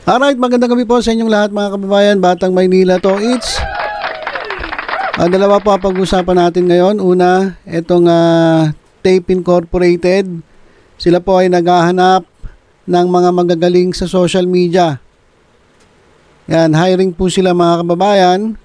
Alright, magandang gabi po sa inyong lahat mga kababayan. Batang Maynila to. Dalawa po pag-usapan natin ngayon. Una, itong Tape Incorporated. Sila po ay naghahanap ng mga magagaling sa social media. Yan, hiring po sila mga kababayan.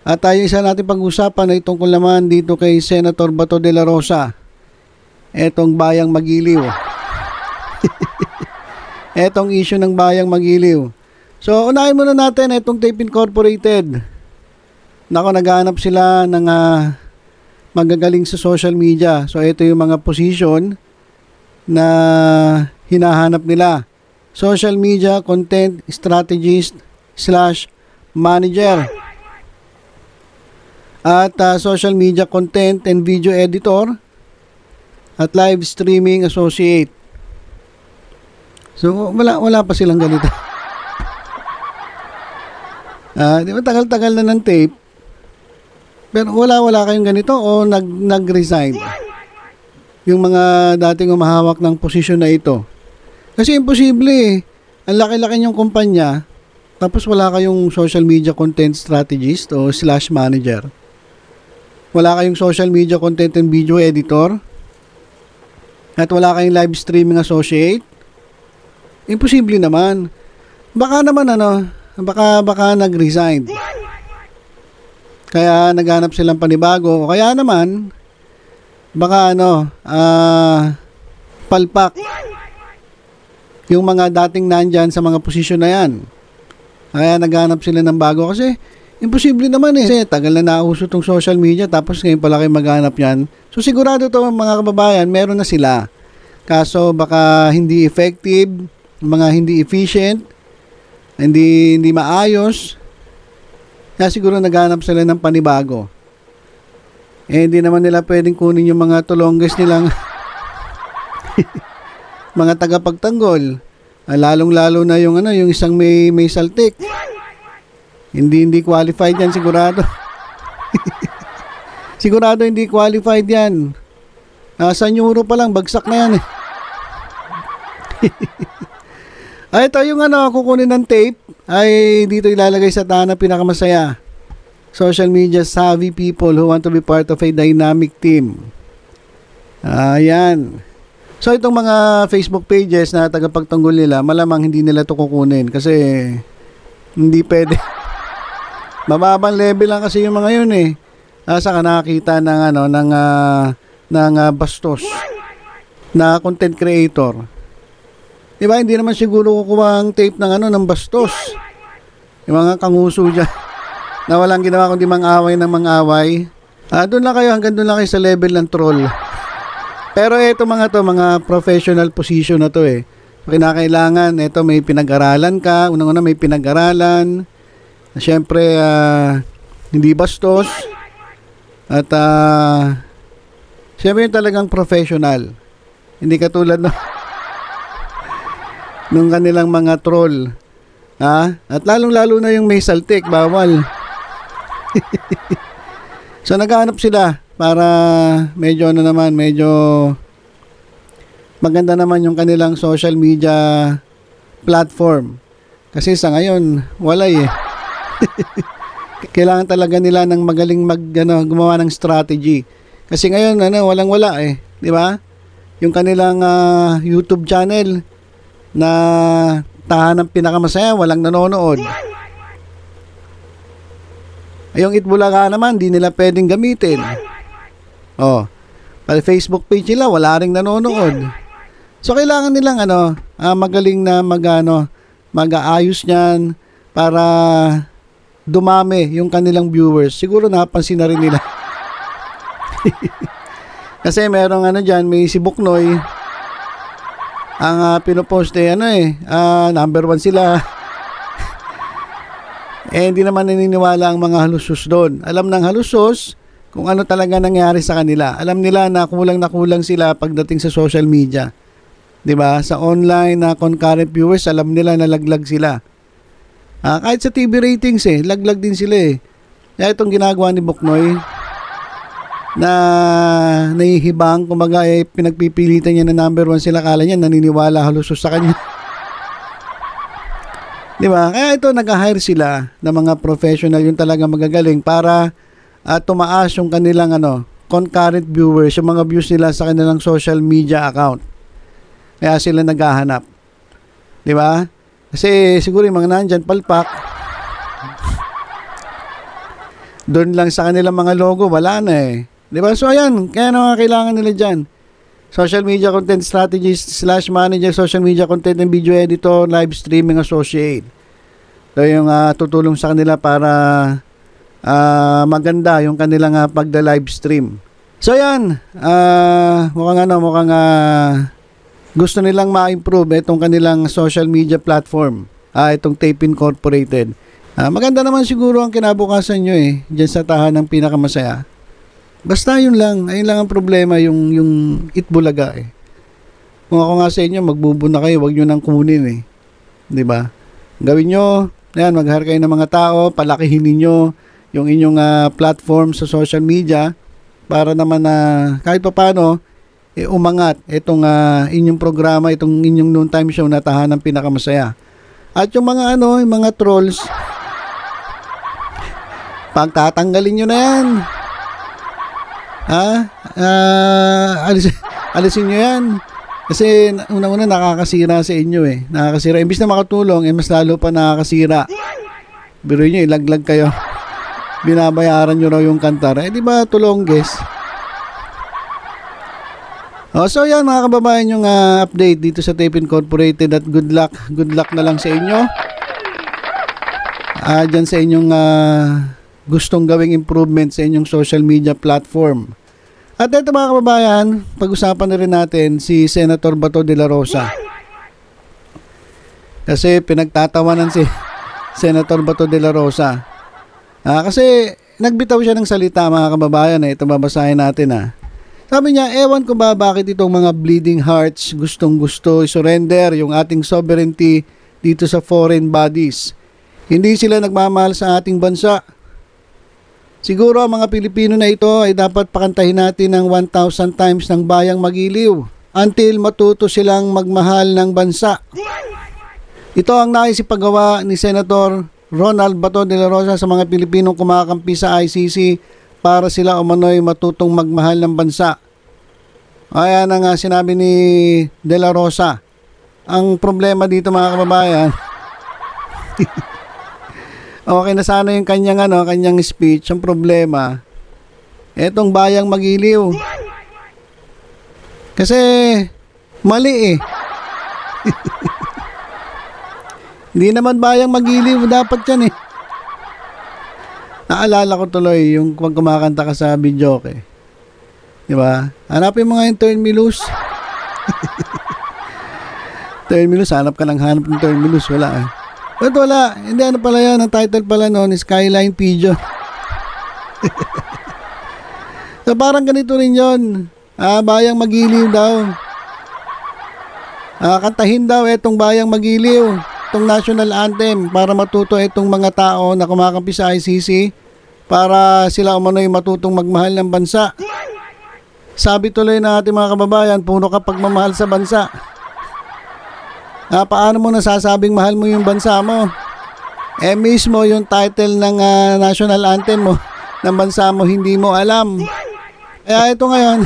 At tayo isa natin pag-usapan ay tungkol naman dito kay Senator Bato de la Rosa. Etong Bayang Magiliw. Etong issue ng Bayang Magiliw. So, unahin muna natin itong Tape Incorporated. Naghahanap sila ng magagaling sa social media. So, ito yung mga position na hinahanap nila. Social media content strategist / manager. At social media content and video editor. At live streaming associate. So, wala pa silang ganito. Di ba tagal-tagal na ng tape? Pero wala kayong ganito o nag-resign? Yung mga dating umahawak ng posisyon na ito. Kasi imposible eh. Ang laki-laki niyong kumpanya, tapos wala kayong social media content strategist o / manager. Wala kayong social media content and video editor. At wala kayong live streaming associate. Imposible naman. Baka naman baka nag-resign. Kaya naghanap silang panibago. O kaya naman, baka palpak yung mga dating nandyan sa mga posisyon na yan. Kaya naghanap sila ng bago. Kasi, imposible naman eh. Kasi tagal na nauso tong social media, tapos ngayon pala kayo maghanap yan. So, sigurado to mga kababayan, meron na sila. Kaso, baka hindi effective, mga hindi efficient, hindi maayos. Kaya siguro naghanap sila ng panibago. Hindi naman nila pwedeng kunin yung mga tulongges nilang mga tagapagtanggol. Lalong-lalo na yung yung isang may saltik. Hindi qualified yan sigurado. Sigurado hindi qualified yan. Sa Euro pa lang bagsak na yan eh. Ay, ito yung kukunin ng tape ay dito ilalagay sa tahanan pinakamasaya. Social media savvy people who want to be part of a dynamic team. Ayan. So, itong mga Facebook pages na tagapagtanggol nila, malamang hindi nila ito kukunin kasi hindi pwede. Mababang level lang kasi yung mga yun eh. Saka nakakita ng bastos na content creator. Diba, hindi naman siguro kukuha ang tape ng bastos. Yung mga kanguso dyan na walang ginawa kundi mang-away ng mang-away. Doon lang kayo, hanggang doon lang kayo sa level ng troll. Pero ito mga professional position na to eh. Kinakailangan, ito may pinag-aralan ka. Unang-una may pinag-aralan. Siyempre, hindi bastos. At, siyempre yung talagang professional. Hindi katulad nung kanilang mga troll. At lalong-lalo na yung may saltik, bawal. So, naghahanap sila para medyo maganda naman yung kanilang social media platform. Kasi sa ngayon, wala eh. Kailangan talaga nila ng magaling gumawa ng strategy. Kasi ngayon, walang-wala eh. Di ba? Yung kanilang YouTube channel na tahanang pinakamasaya, walang nanonood. Yung Itbulaga naman, di nila pwedeng gamitin. Pala Facebook page nila, wala ring nanonood. So, kailangan nilang magaling na mag-aayos niyan para dumami yung kanilang viewers. Siguro napansin na rin nila. Kasi merong dyan, may si Buknoy. Ang pinopost number 1 sila. Hindi naman naniniwala ang mga halusos doon. Alam ng halusos kung ano talaga nangyari sa kanila. Alam nila na kulang sila pagdating sa social media. 'Di ba? Sa online na concurrent viewers, alam nila na laglag sila. Kahit sa TV ratings laglag din sila eh. Kaya itong ginagawa ni Buknoy, na nahihibang, kumbaga pinagpipilitan niya na number 1 sila, kala niya naniniwala halos sa kanya. Di ba? Kaya ito, nag-hire sila ng mga professional yung talaga magagaling para tumaas yung kanilang concurrent viewers, yung mga views nila sa kanilang social media account. Kaya sila naghahanap. Di ba? Kasi siguro yung mga nandyan, palpak. Doon lang sa kanilang mga logo, wala na eh. Di ba? So ayan, kaya naman kailangan nila dyan. Social media content strategist / manager, social media content and video editor, live streaming associate. So yung tutulong sa kanila para maganda yung kanilang pagda-live stream. So yan, mukhang gusto nilang ma-improve itong kanilang social media platform, itong Tape Incorporated. Maganda naman siguro ang kinabukasan nyo dyan sa tahanang pinakamasaya. Basta yun lang, ayun lang ang problema, yung Itbulaga Kung ako nga sa inyo, magbubuna kayo, wag nyo nang kunin di ba? Gawin nyo, yan, mag-hire kayo ng mga tao, palakihin niyo yung inyong platform sa social media para naman kahit pa paano, umangat itong inyong programa, itong inyong noontime show na tahanang pinakamasaya. At yung mga yung mga trolls, pagtatanggalin nyo na yan. Alisin nyo yan. Kasi una-una nakakasira sa inyo Nakakasira. Imbis na makatulong, mas lalo pa nakakasira. Biro nyo, ilaglag kayo. Binabayaran nyo raw yung kantar. Di ba tulongges? So yan mga kababayan yung update dito sa Tape Incorporated at good luck na lang sa inyo. Dyan sa inyong gustong gawing improvement sa inyong social media platform. At ito mga kababayan, pag-usapan na rin natin si Senator Bato de la Rosa. Kasi pinagtatawanan si Senator Bato de la Rosa. Kasi nagbitaw siya ng salita mga kababayan ito babasahin natin Sabi niya, ewan ko ba bakit itong mga bleeding hearts gustong-gusto i-surrender yung ating sovereignty dito sa foreign bodies. Hindi sila nagmamahal sa ating bansa. Siguro ang mga Pilipino na ito ay dapat pakantahin natin ng 1,000 times ng bayang magiliw until matuto silang magmahal ng bansa. Ito ang naisipagawa ni Senator Ronald Bato de la Rosa sa mga Pilipinong kumakampi sa ICC para sila umano'y matutong magmahal ng bansa. Ayan ang sinabi ni de la Rosa. Ang problema dito mga kababayan, okay na sana yung kanyang speech. Ang problema, etong bayang magiliw. Kasi mali Hindi naman bayang magiliw, dapat yan Naalala ko tuloy yung pag kumakanta ka sa videoke. Di ba? Hanapin mo nga yung Terminus. Terminus, hanap ka hanap ng Terminus, wala But wala, hindi pala yan, ang title pala noon is Skyline Pigeon. So parang ganito rin yun. Bayang magiliw daw. Kantahin daw itong bayang magiliw, itong national anthem para matuto itong mga tao na kumakampi sa ICC para sila umano'y matutong magmahal ng bansa. Sabi tuloy na ating mga kababayan, puro ka pagmamahal sa bansa. Paano mo nasasabing mahal mo yung bansa mo? Mismo yung title ng national anthem mo ng bansa mo hindi mo alam. Kaya ito ngayon,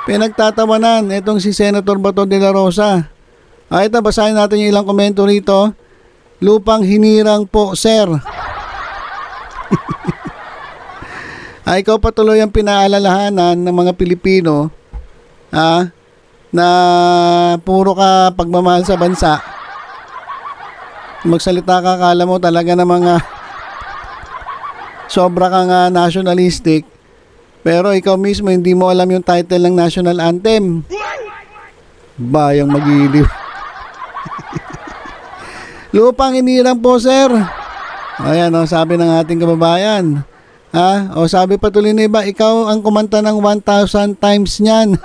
pinagtatawanan itong si Senator Bato de la Rosa. Ito, basahin natin yung ilang komento rito. Lupang hinirang po, sir. Ikaw patuloy ang pinaalalahanan ng mga Pilipino na puro ka pagmamahal sa bansa. Magsalita ka, kala mo talaga na mga sobra kang nationalistic, pero ikaw mismo hindi mo alam yung title ng national anthem. Bayang magiliw. Lupang inirang po, sir. Ayan sabi ng ating kababayan. Sabi patuloy na iba, ikaw ang kumanta ng 1,000 times niyan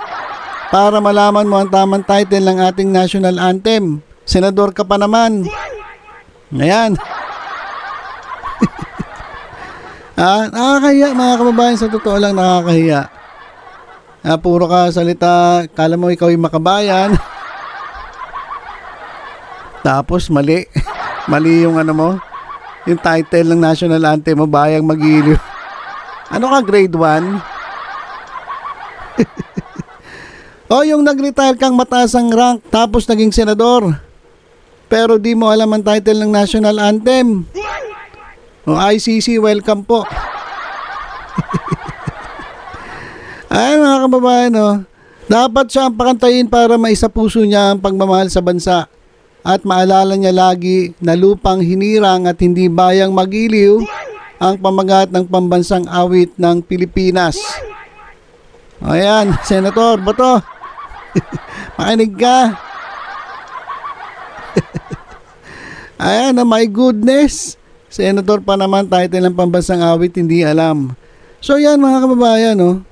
para malaman mo ang tamang title ng ating national anthem. Senador ka pa naman. Ayan. Nakakahiya mga kababayan, sa totoo lang nakakahiya. Puro ka salita, kala mo ikaw yung makabayan. Tapos mali. Mali yung ano mo, yung title ng national anthem mo, Bayang Magiliw. Ano ka, grade 1? O yung nag-retire kang mataas ang rank tapos naging senador, pero di mo alam ang title ng national anthem. O ICC, welcome po. Ay mga kababayan, no? Dapat siya ang pakantayin para maisapuso niya ang pagmamahal sa bansa at maalala niya lagi na lupang hinirang at hindi bayang magiliw ang pamagat ng pambansang awit ng Pilipinas. Ayan, Senator Bato. Makinig ka. Ayan, my goodness. Senator pa naman, title ng pambansang awit, hindi alam. So yan mga kababayan, no?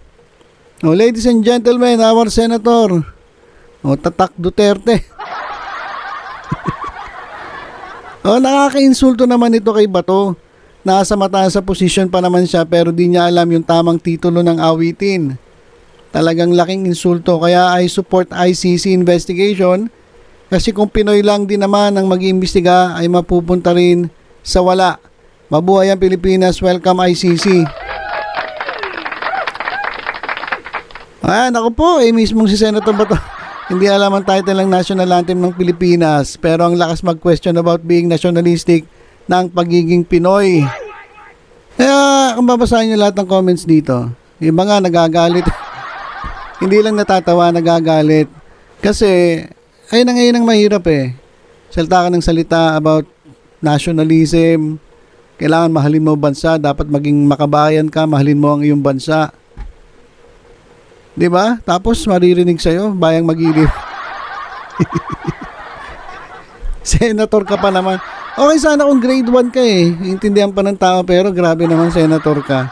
Oh, ladies and gentlemen, our Senator, Tatak Duterte. Nakaka-insulto naman ito kay Bato. Nasa mataas sa posisyon pa naman siya pero di niya alam yung tamang titulo ng awitin. Talagang laking insulto, kaya I support ICC investigation kasi kung Pinoy lang din naman ang mag-iimbestiga ay mapupunta rin sa wala. Mabuhay ang Pilipinas, welcome ICC. Ayan, ako po, mismong si Senator Bato. Hindi alam ang title ng national anthem ng Pilipinas, pero ang lakas mag-question about being nationalistic ng pagiging Pinoy. Kaya kung babasahin nyo lahat ng comments dito, yung mga nagagalit. Hindi lang natatawa, nagagalit. Kasi, ayun na ngayon ang mahirap eh. Salita ka ng salita about nationalism. Kailangan mahalin mo bansa. Dapat maging makabayan ka, mahalin mo ang iyong bansa. Diba? Tapos maririnig sa'yo, bayang magiliw. Senator ka pa naman. Okay sana kung grade 1 ka eh. Intindihan pa ng tao pero grabe naman senator ka.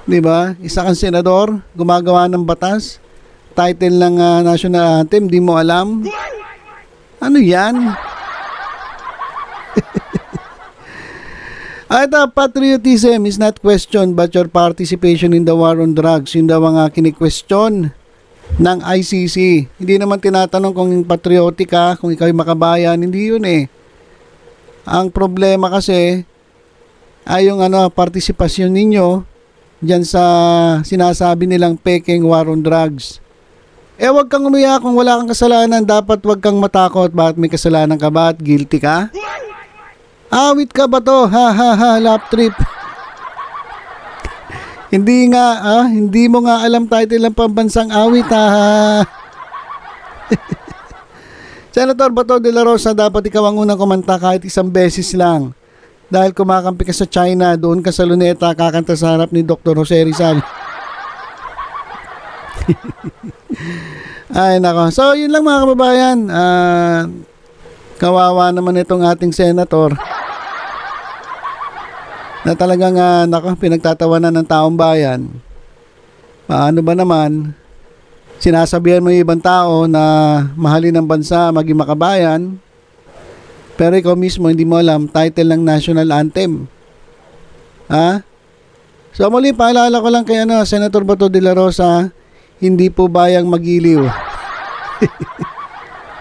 Diba? Isa kang senador, gumagawa ng batas, title ng national anthem, di mo alam. Ano yan? Ito, patriotism is not questioned but your participation in the war on drugs. Yun daw ang kini-question ng ICC. Hindi naman tinatanong kung patriotic ka, kung ikaw ay makabayan. Hindi yun eh. Ang problema kasi ay yung partisipasyon ninyo diyan sa sinasabi nilang pekeng war on drugs. Wag kang umiyak kung wala kang kasalanan. Dapat wag kang matakot. Bakit may kasalanan ka ba at guilty ka? Awit ka ba to? Ha ha ha, lap trip. Hindi nga, hindi mo nga alam title ng pambansang awit, ha. Senator Bato de la Rosa, dapat ikaw ang unang kumanta kahit isang beses lang. Dahil kumakampi ka sa China, doon ka sa Luneta, kakanta sa harap ni Dr. Jose Rizal. Ay, nako. So, yun lang mga kababayan. Kawawa naman itong ating senator. Na talagang, pinagtatawanan ng taong bayan. Paano ba naman? Sinasabihan mo yung ibang tao na mahalin ang bansa, maging makabayan. Pero ikaw mismo hindi mo alam title ng national anthem. Ha? So muli paalala ko lang kay Senator Bato de la Rosa, hindi po bayang magiliw.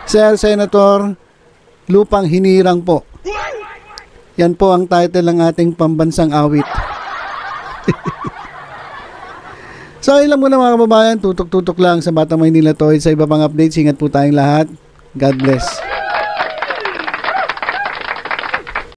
Sir Senator, lupang hinirang po. Yan po ang title ng ating pambansang awit. So ilan muna mga kababayan, tutok-tutok lang sa Batang Maynila Toys. Sa iba pang updates, ingat po tayong lahat. God bless.